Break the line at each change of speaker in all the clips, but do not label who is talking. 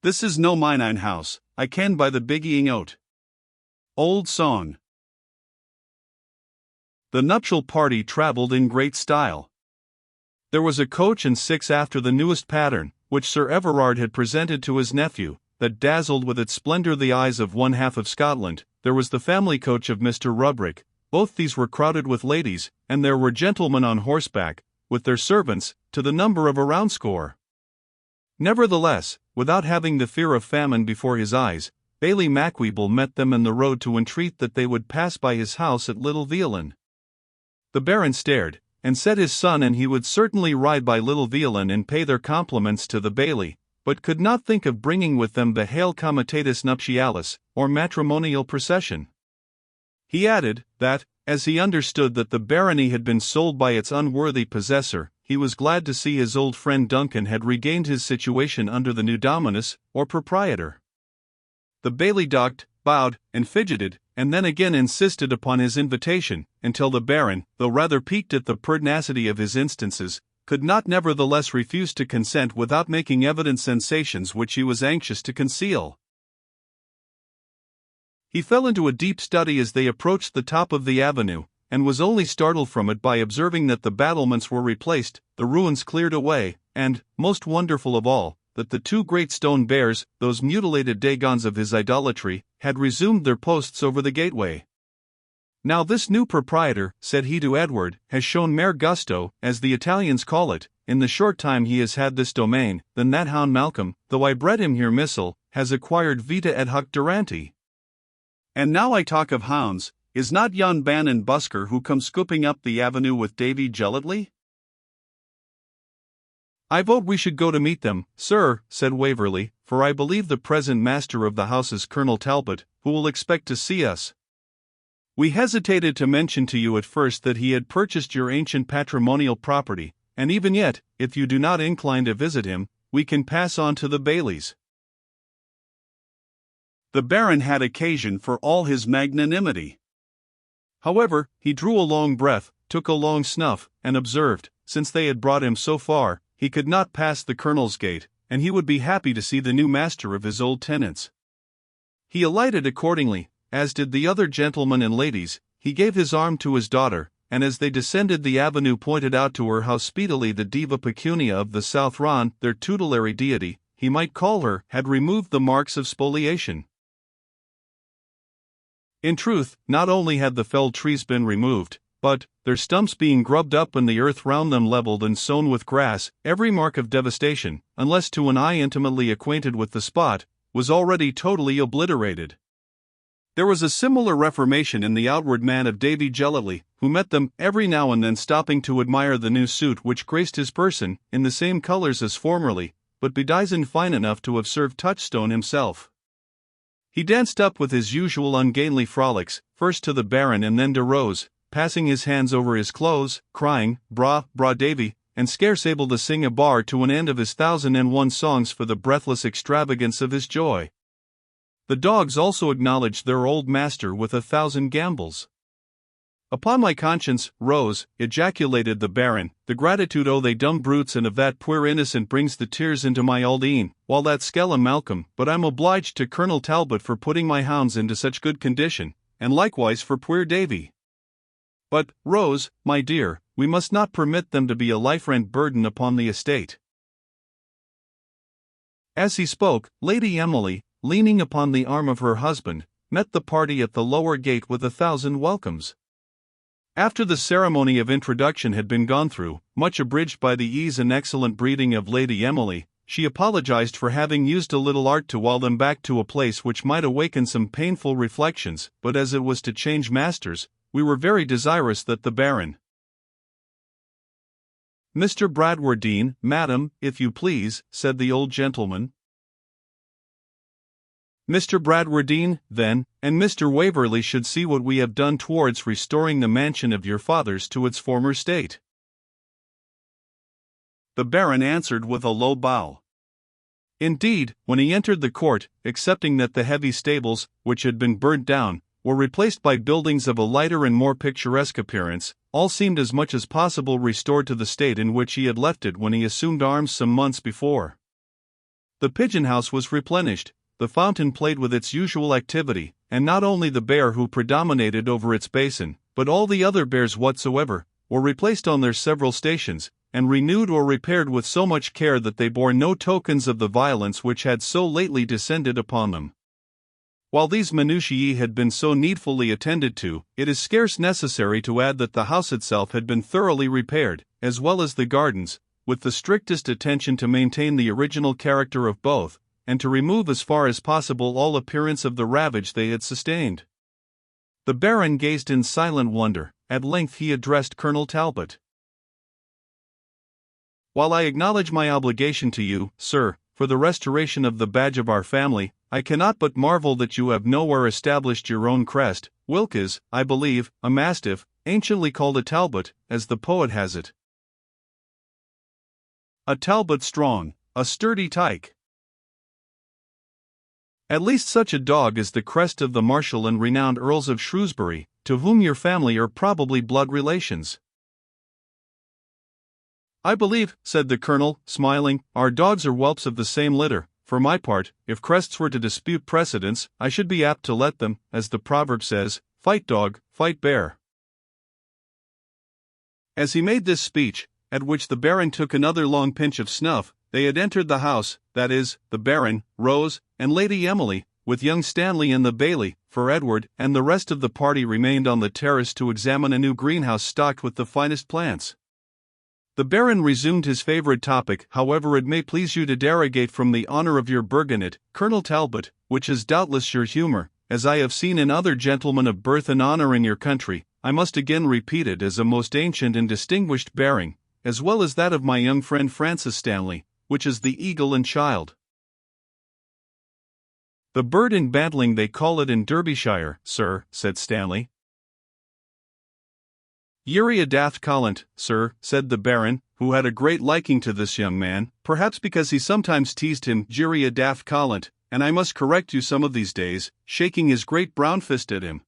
This is no mine house, I ken by the biggieing out. Old song. The nuptial party travelled in great style. There was a coach and six after the newest pattern, which Sir Everard had presented to his nephew, that dazzled with its splendour the eyes of one half of Scotland. There was the family coach of Mr. Rubrick. Both these were crowded with ladies, and there were gentlemen on horseback, with their servants, to the number of a round score. Nevertheless, without having the fear of famine before his eyes, Bailie Macwheeble met them in the road to entreat that they would pass by his house at Little Veolan. The Baron stared, and said his son and he would certainly ride by Little Veolan and pay their compliments to the Bailie, but could not think of bringing with them the Hail Comitatus Nuptialis, or matrimonial procession. He added, that, as he understood that the barony had been sold by its unworthy possessor, he was glad to see his old friend Duncan had regained his situation under the new dominus, or proprietor. The Bailie ducked, bowed, and fidgeted, and then again insisted upon his invitation, until the Baron, though rather piqued at the pertinacity of his instances, could not nevertheless refuse to consent without making evident sensations which he was anxious to conceal. He fell into a deep study as they approached the top of the avenue, and was only startled from it by observing that the battlements were replaced, the ruins cleared away, and, most wonderful of all, that the two great stone bears, those mutilated Dagons of his idolatry, had resumed their posts over the gateway. Now this new proprietor, said he to Edward, has shown mere gusto, as the Italians call it, in the short time he has had this domain, than that hound Malcolm, though I bred him here missile, has acquired vita et huc duranti. And now I talk of hounds, is not yon Ban and Busker who come scooping up the avenue with Davy Gellatley? I vote we should go to meet them, sir, said Waverley, for I believe the present master of the house is Colonel Talbot, who will expect to see us. We hesitated to mention to you at first that he had purchased your ancient patrimonial property, and even yet, if you do not incline to visit him, we can pass on to the Bailies. The Baron had occasion for all his magnanimity. However, he drew a long breath, took a long snuff, and observed, since they had brought him so far, he could not pass the Colonel's gate, and he would be happy to see the new master of his old tenants. He alighted accordingly, as did the other gentlemen and ladies. He gave his arm to his daughter, and as they descended the avenue pointed out to her how speedily the Diva Pecunia of the South Ron, their tutelary deity, he might call her, had removed the marks of spoliation. In truth, not only had the felled trees been removed, but, their stumps being grubbed up and the earth round them levelled and sown with grass, every mark of devastation, unless to an eye intimately acquainted with the spot, was already totally obliterated. There was a similar reformation in the outward man of Davy Gellatley, who met them every now and then stopping to admire the new suit which graced his person, in the same colours as formerly, but bedizened fine enough to have served Touchstone himself. He danced up with his usual ungainly frolics, first to the Baron and then to Rose, passing his hands over his clothes, crying, "Bra, bra Davy," and scarce able to sing a bar to an end of his 1001 songs for the breathless extravagance of his joy. The dogs also acknowledged their old master with 1,000 gambols. "Upon my conscience, Rose," ejaculated the Baron, "the gratitude o' they dumb brutes and of that poor innocent brings the tears into my auld een, while that skella Malcolm, but I'm obliged to Colonel Talbot for putting my hounds into such good condition, and likewise for poor Davy. But, Rose, my dear, we must not permit them to be a life-rent burden upon the estate." As he spoke, Lady Emily, leaning upon the arm of her husband, met the party at the lower gate with 1,000 welcomes. After the ceremony of introduction had been gone through, much abridged by the ease and excellent breeding of Lady Emily, she apologized for having used a little art to wall them back to a place which might awaken some painful reflections, but as it was to change masters, we were very desirous that the Baron. "Mr. Bradwardine, madam, if you please," said the old gentleman. "Mr. Bradwardine, then, and Mr. Waverley should see what we have done towards restoring the mansion of your fathers to its former state." The Baron answered with a low bow. Indeed, when he entered the court, excepting that the heavy stables, which had been burnt down, were replaced by buildings of a lighter and more picturesque appearance, all seemed as much as possible restored to the state in which he had left it when he assumed arms some months before. The pigeon house was replenished, the fountain played with its usual activity, and not only the bear who predominated over its basin, but all the other bears whatsoever, were replaced on their several stations, and renewed or repaired with so much care that they bore no tokens of the violence which had so lately descended upon them. While these minutiae had been so needfully attended to, it is scarce necessary to add that the house itself had been thoroughly repaired, as well as the gardens, with the strictest attention to maintain the original character of both, and to remove as far as possible all appearance of the ravage they had sustained. The Baron gazed in silent wonder. At length he addressed Colonel Talbot. "While I acknowledge my obligation to you, sir, for the restoration of the badge of our family, I cannot but marvel that you have nowhere established your own crest, whilk is, I believe, a mastiff, anciently called a Talbot, as the poet has it. A Talbot strong, a sturdy tyke. At least such a dog is the crest of the martial and renowned Earls of Shrewsbury, to whom your family are probably blood relations." "I believe," said the Colonel, smiling, "our dogs are whelps of the same litter. For my part, if crests were to dispute precedence, I should be apt to let them, as the proverb says, fight dog, fight bear." As he made this speech, at which the Baron took another long pinch of snuff, they had entered the house, that is, the Baron, Rose, and Lady Emily, with young Stanley and the Bailey, for Edward and the rest of the party remained on the terrace to examine a new greenhouse stocked with the finest plants. The Baron resumed his favourite topic. "However it may please you to derogate from the honour of your burgonet, Colonel Talbot, which is doubtless your humour, as I have seen in other gentlemen of birth and honour in your country, I must again repeat it as a most ancient and distinguished bearing, as well as that of my young friend Francis Stanley, which is the eagle and child. The bird in bantling they call it in Derbyshire, sir," said Stanley. "Uri daft callant, sir," said the Baron, who had a great liking to this young man, perhaps because he sometimes teased him, "Uri daft callant, and I must correct you some of these days," shaking his great brown fist at him.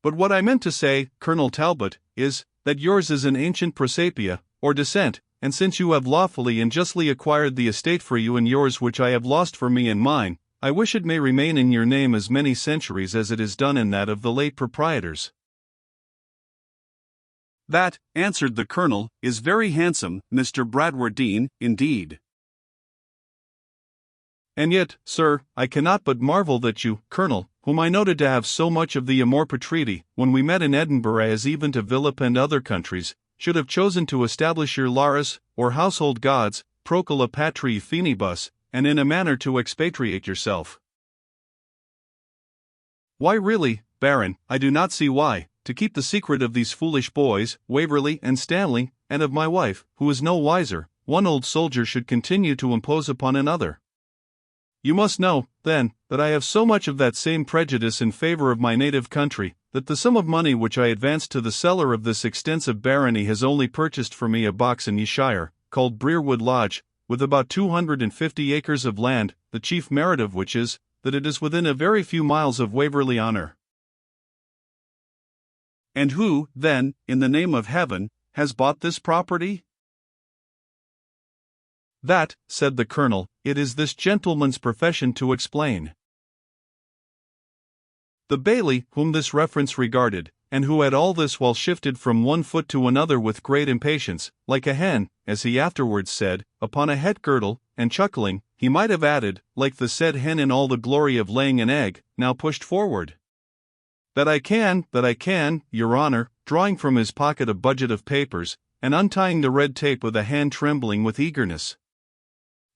"But what I meant to say, Colonel Talbot, is, that yours is an ancient prosapia, or descent, and since you have lawfully and justly acquired the estate for you and yours which I have lost for me and mine, I wish it may remain in your name as many centuries as it has done in that of the late proprietors." "That," answered the Colonel, "is very handsome, Mr. Bradwardine, indeed. And yet, sir, I cannot but marvel that you, Colonel, whom I noted to have so much of the amor patriti, when we met in Edinburgh as even to Philip and other countries, should have chosen to establish your Lares, or household gods, procula patrii finibus, and in a manner to expatriate yourself. Why really, Baron, I do not see why, to keep the secret of these foolish boys, Waverley and Stanley, and of my wife, who is no wiser, one old soldier should continue to impose upon another. You must know, then, that I have so much of that same prejudice in favour of my native country, that the sum of money which I advanced to the seller of this extensive barony has only purchased for me a box in Yeshire, called Breerwood Lodge, with about 250 acres of land, the chief merit of which is, that it is within a very few miles of Waverley Honour. And who, then, in the name of heaven, has bought this property? That, said the Colonel, it is this gentleman's profession to explain. The Bailey, whom this reference regarded, and who had all this while shifted from one foot to another with great impatience, like a hen, as he afterwards said, upon a het girdle, and chuckling, he might have added, like the said hen in all the glory of laying an egg, now pushed forward. That I can, your honour, drawing from his pocket a budget of papers, and untying the red tape with a hand trembling with eagerness.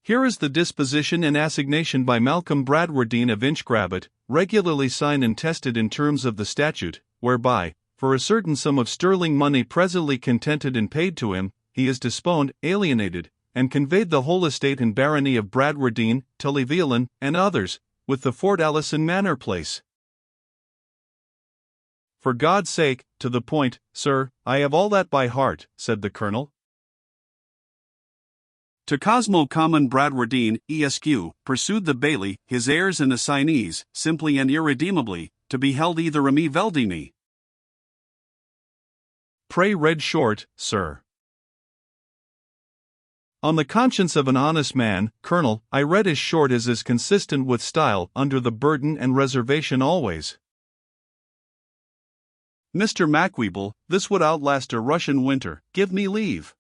Here is the disposition and assignation by Malcolm Bradwardine of Inchgrabbit, regularly signed and tested in terms of the statute, whereby, for a certain sum of sterling money presently contented and paid to him, he is dispowned, alienated, and conveyed the whole estate and barony of Bradwardine, Tullyveolan, and others, with the Fort Allison Manor Place. For God's sake, to the point, sir, I have all that by heart, said the Colonel. To Cosmo Common Bradwardine, Esq., pursued the Bailey, his heirs and assignees, simply and irredeemably, to be held either a me veldime. Pray read short, sir. On the conscience of an honest man, Colonel, I read as short as is consistent with style, under the burden and reservation always. Mr. Macweeble, this would outlast a Russian winter, give me leave.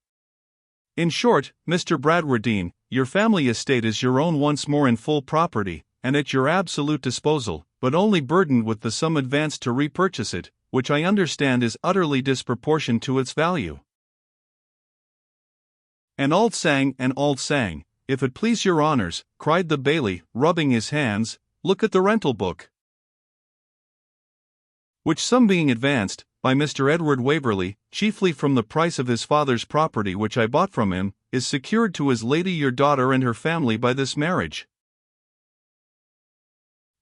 In short, Mr. Bradwardine, your family estate is your own once more in full property, and at your absolute disposal, but only burdened with the sum advanced to repurchase it, which I understand is utterly disproportioned to its value. And auld sang, if it please your honours, cried the baillie, rubbing his hands, look at the rental book. Which sum being advanced, by Mr. Edward Waverley, chiefly from the price of his father's property which I bought from him, is secured to his lady your daughter and her family by this marriage.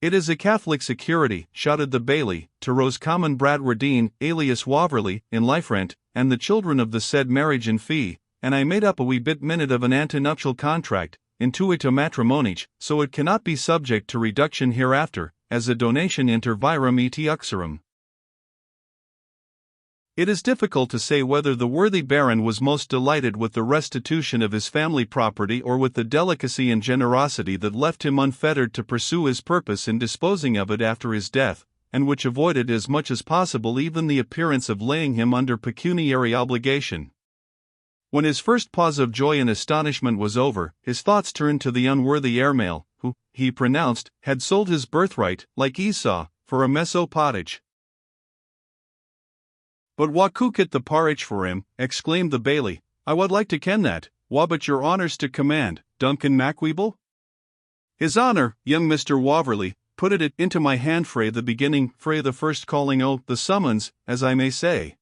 It is a Catholic security, shouted the baillie, to Roscommon Bradwardine, alias Waverley, in life rent, and the children of the said marriage in fee, and I made up a wee bit minute of an antenuptial contract, intuito matrimonice, so it cannot be subject to reduction hereafter, as a donation inter virum et uxorum. It is difficult to say whether the worthy baron was most delighted with the restitution of his family property or with the delicacy and generosity that left him unfettered to pursue his purpose in disposing of it after his death, and which avoided as much as possible even the appearance of laying him under pecuniary obligation. When his first pause of joy and astonishment was over, his thoughts turned to the unworthy heir-male, who, he pronounced, had sold his birthright, like Esau, for a mess o' pottage. But wha cookit the porridge for him, exclaimed the baillie, I would like to ken that, wha but your honours to command, Duncan Macweeble? His honour, young Mr. Waverley, put it into my hand frae the beginning, frae the first calling o' the summons, as I may say.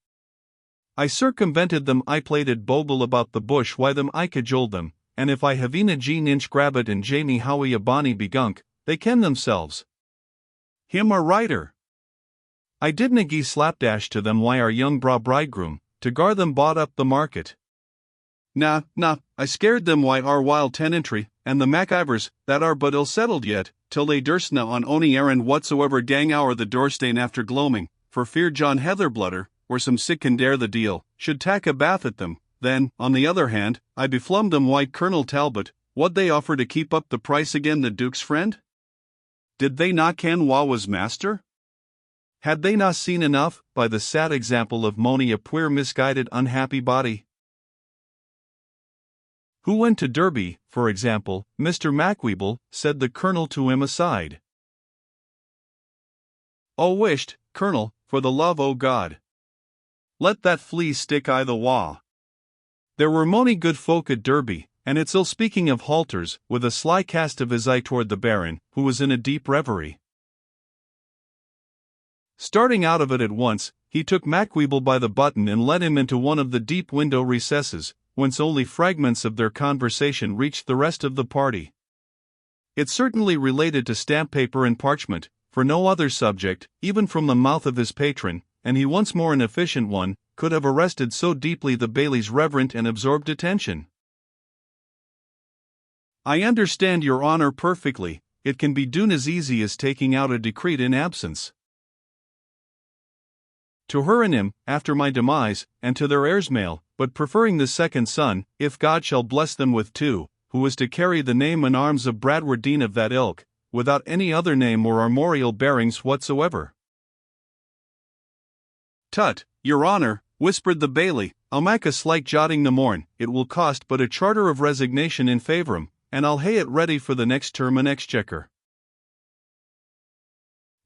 I circumvented them, I played at bogle about the bush why them I cajoled them, and if I have a Jean Inch Grabbit and Jamie Howie a bonny begunk, they ken themselves. Him a writer. I didna gie slapdash to them why our young bridegroom, to gar them bought up the market. Nah, I scared them why our wild tenantry, and the Macivers, that are but ill settled yet, till they durstna on ony errand whatsoever gang ower the doorstane after gloaming, for fear John Heatherblutter, or some sick can dare the deal, should tak a bath at them. Then, on the other hand, I beflummed them why Colonel Talbot, what'd they offer to keep up the price again the Duke's friend? Did they not ken wha was master? Had they not seen enough, by the sad example of mony a puir misguided unhappy body? Who went to Derby, for example, Mr. Macweeble, said the Colonel to him aside. O wisht, Colonel, for the love o' God. Let that flea stick I the wa. There were mony good folk at Derby, and it's ill speaking of halters, with a sly cast of his eye toward the baron, who was in a deep reverie. Starting out of it at once, he took Macweeble by the button and led him into one of the deep window recesses, whence only fragments of their conversation reached the rest of the party. It certainly related to stamp paper and parchment, for no other subject, even from the mouth of his patron, and he once more an efficient one, could have arrested so deeply the bailie's reverent and absorbed attention. I understand your honour perfectly, it can be done as easy as taking out a decreet in absence. To her and him, after my demise, and to their heirs male, but preferring the second son, if God shall bless them with two, who is to carry the name and arms of Bradwardine of that ilk, without any other name or armorial bearings whatsoever. Tut, your honour, whispered the baillie, I'll mak a slight jotting the morn, it will cost but a charter of resignation in favorum, and I'll hae it ready for the next term an exchequer.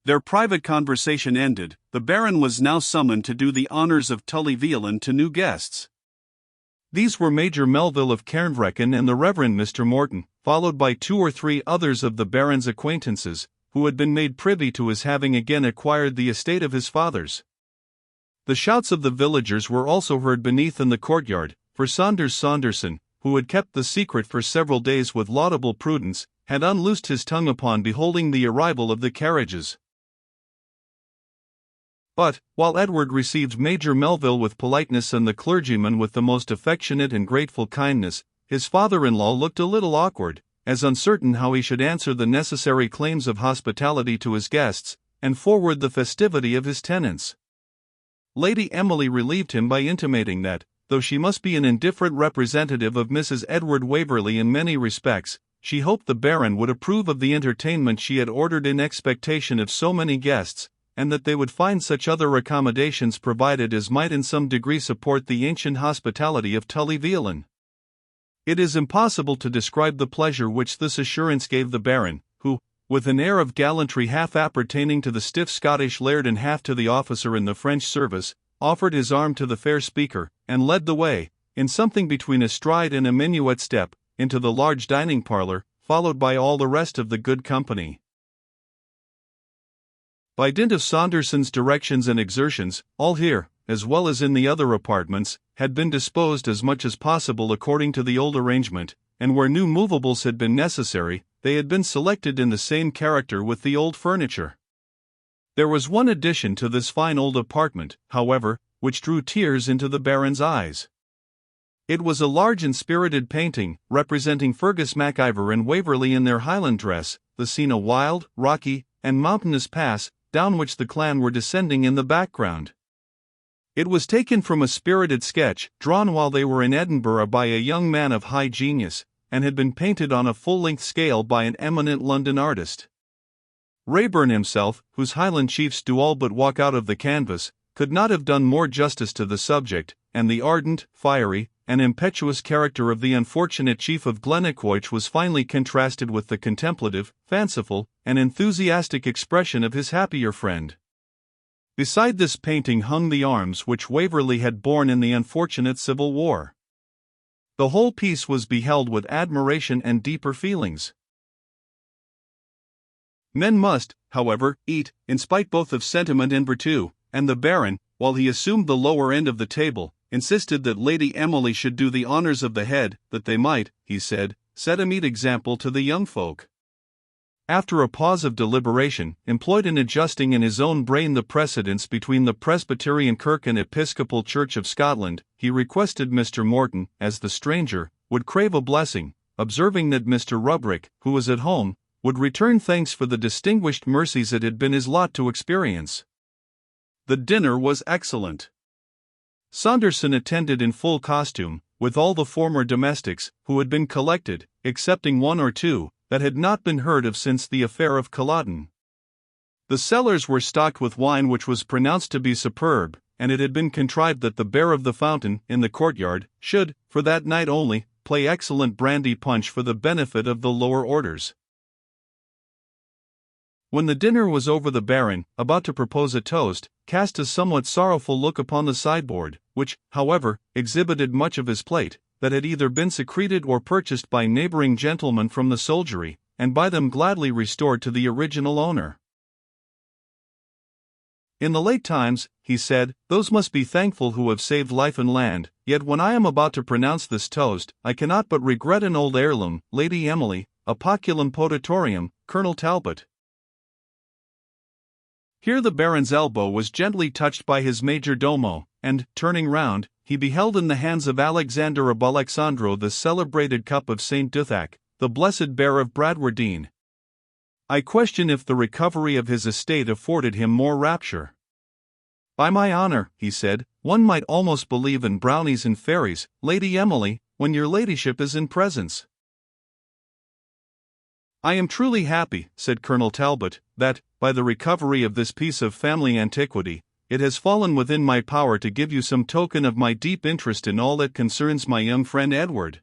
Their private conversation ended, the baron was now summoned to do the honours of Tully Veolan to new guests. These were Major Melville of Cairnvreckan and the Reverend Mr. Morton, followed by 2 or 3 others of the baron's acquaintances, who had been made privy to his having again acquired the estate of his fathers. The shouts of the villagers were also heard beneath in the courtyard, for Saunders Saunderson, who had kept the secret for several days with laudable prudence, had unloosed his tongue upon beholding the arrival of the carriages. But, while Edward received Major Melville with politeness and the clergyman with the most affectionate and grateful kindness, his father-in-law looked a little awkward, as uncertain how he should answer the necessary claims of hospitality to his guests, and forward the festivity of his tenants. Lady Emily relieved him by intimating that, though she must be an indifferent representative of Mrs. Edward Waverley in many respects, she hoped the Baron would approve of the entertainment she had ordered in expectation of so many guests, and that they would find such other accommodations provided as might in some degree support the ancient hospitality of Tully Veolan. It is impossible to describe the pleasure which this assurance gave the Baron, who, with an air of gallantry half appertaining to the stiff Scottish laird and half to the officer in the French service, offered his arm to the fair speaker, and led the way, in something between a stride and a minuet step, into the large dining parlour, followed by all the rest of the good company. By dint of Saunderson's directions and exertions, all here, as well as in the other apartments, had been disposed as much as possible according to the old arrangement, and where new movables had been necessary, they had been selected in the same character with the old furniture. There was one addition to this fine old apartment, however, which drew tears into the Baron's eyes. It was a large and spirited painting, representing Fergus MacIvor and Waverley in their Highland dress, the scene a wild, rocky, and mountainous pass, down which the clan were descending in the background. It was taken from a spirited sketch, drawn while they were in Edinburgh by a young man of high genius, and had been painted on a full-length scale by an eminent London artist. Raeburn himself, whose Highland chiefs do all but walk out of the canvas, could not have done more justice to the subject, and the ardent, fiery, and impetuous character of the unfortunate chief of Glennaquoich was finely contrasted with the contemplative, fanciful, and enthusiastic expression of his happier friend. Beside this painting hung the arms which Waverley had borne in the unfortunate Civil War. The whole piece was beheld with admiration and deeper feelings. Men must, however, eat, in spite both of sentiment and virtue, and the Baron, while he assumed the lower end of the table, insisted that Lady Emily should do the honours of the head, that they might, he said, set a meet example to the young folk. After a pause of deliberation, employed in adjusting in his own brain the precedence between the Presbyterian Kirk and Episcopal Church of Scotland, he requested Mr. Morton, as the stranger, would crave a blessing, observing that Mr. Rubrick, who was at home, would return thanks for the distinguished mercies it had been his lot to experience. The dinner was excellent. Saunderson attended in full costume, with all the former domestics, who had been collected, excepting one or two, that had not been heard of since the affair of Culloden. The cellars were stocked with wine which was pronounced to be superb, and it had been contrived that the bear of the fountain, in the courtyard, should, for that night only, play excellent brandy punch for the benefit of the lower orders. When the dinner was over, the Baron, about to propose a toast, cast a somewhat sorrowful look upon the sideboard, which, however, exhibited much of his plate, that had either been secreted or purchased by neighbouring gentlemen from the soldiery, and by them gladly restored to the original owner. In the late times, he said, those must be thankful who have saved life and land, yet when I am about to pronounce this toast, I cannot but regret an old heirloom, Lady Emily, a poculum potatorium, Colonel Talbot. Here the Baron's elbow was gently touched by his major domo, and, turning round, he beheld in the hands of Alexander of Alexandro the celebrated cup of St. Duthac, the blessed bear of Bradwardine. I question if the recovery of his estate afforded him more rapture. By my honour, he said, one might almost believe in brownies and fairies, Lady Emily, when your ladyship is in presence. I am truly happy, said Colonel Talbot, that, by the recovery of this piece of family antiquity, it has fallen within my power to give you some token of my deep interest in all that concerns my young friend Edward.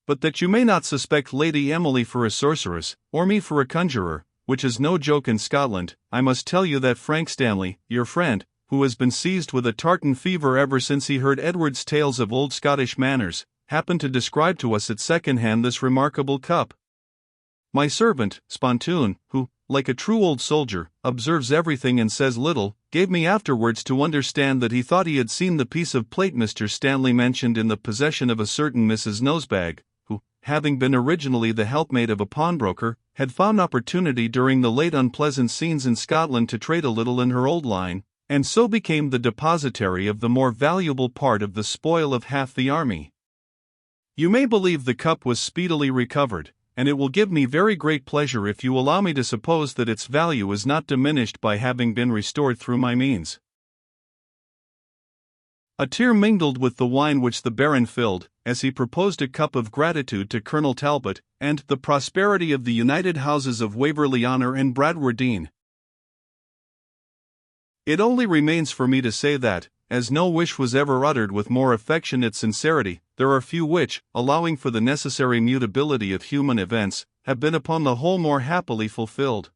But that you may not suspect Lady Emily for a sorceress, or me for a conjurer, which is no joke in Scotland, I must tell you that Frank Stanley, your friend, who has been seized with a tartan fever ever since he heard Edward's tales of old Scottish manners, happened to describe to us at second-hand this remarkable cup. My servant, Spontoon, who, like a true old soldier, observes everything and says little, gave me afterwards to understand that he thought he had seen the piece of plate Mr. Stanley mentioned in the possession of a certain Mrs. Nosebag, who, having been originally the helpmate of a pawnbroker, had found opportunity during the late unpleasant scenes in Scotland to trade a little in her old line, and so became the depositary of the more valuable part of the spoil of half the army. You may believe the cup was speedily recovered, and it will give me very great pleasure if you allow me to suppose that its value is not diminished by having been restored through my means. A tear mingled with the wine which the Baron filled, as he proposed a cup of gratitude to Colonel Talbot, and the prosperity of the united houses of Waverley Honour and Bradwardine. It only remains for me to say that, as no wish was ever uttered with more affectionate sincerity, there are few which, allowing for the necessary mutability of human events, have been upon the whole more happily fulfilled.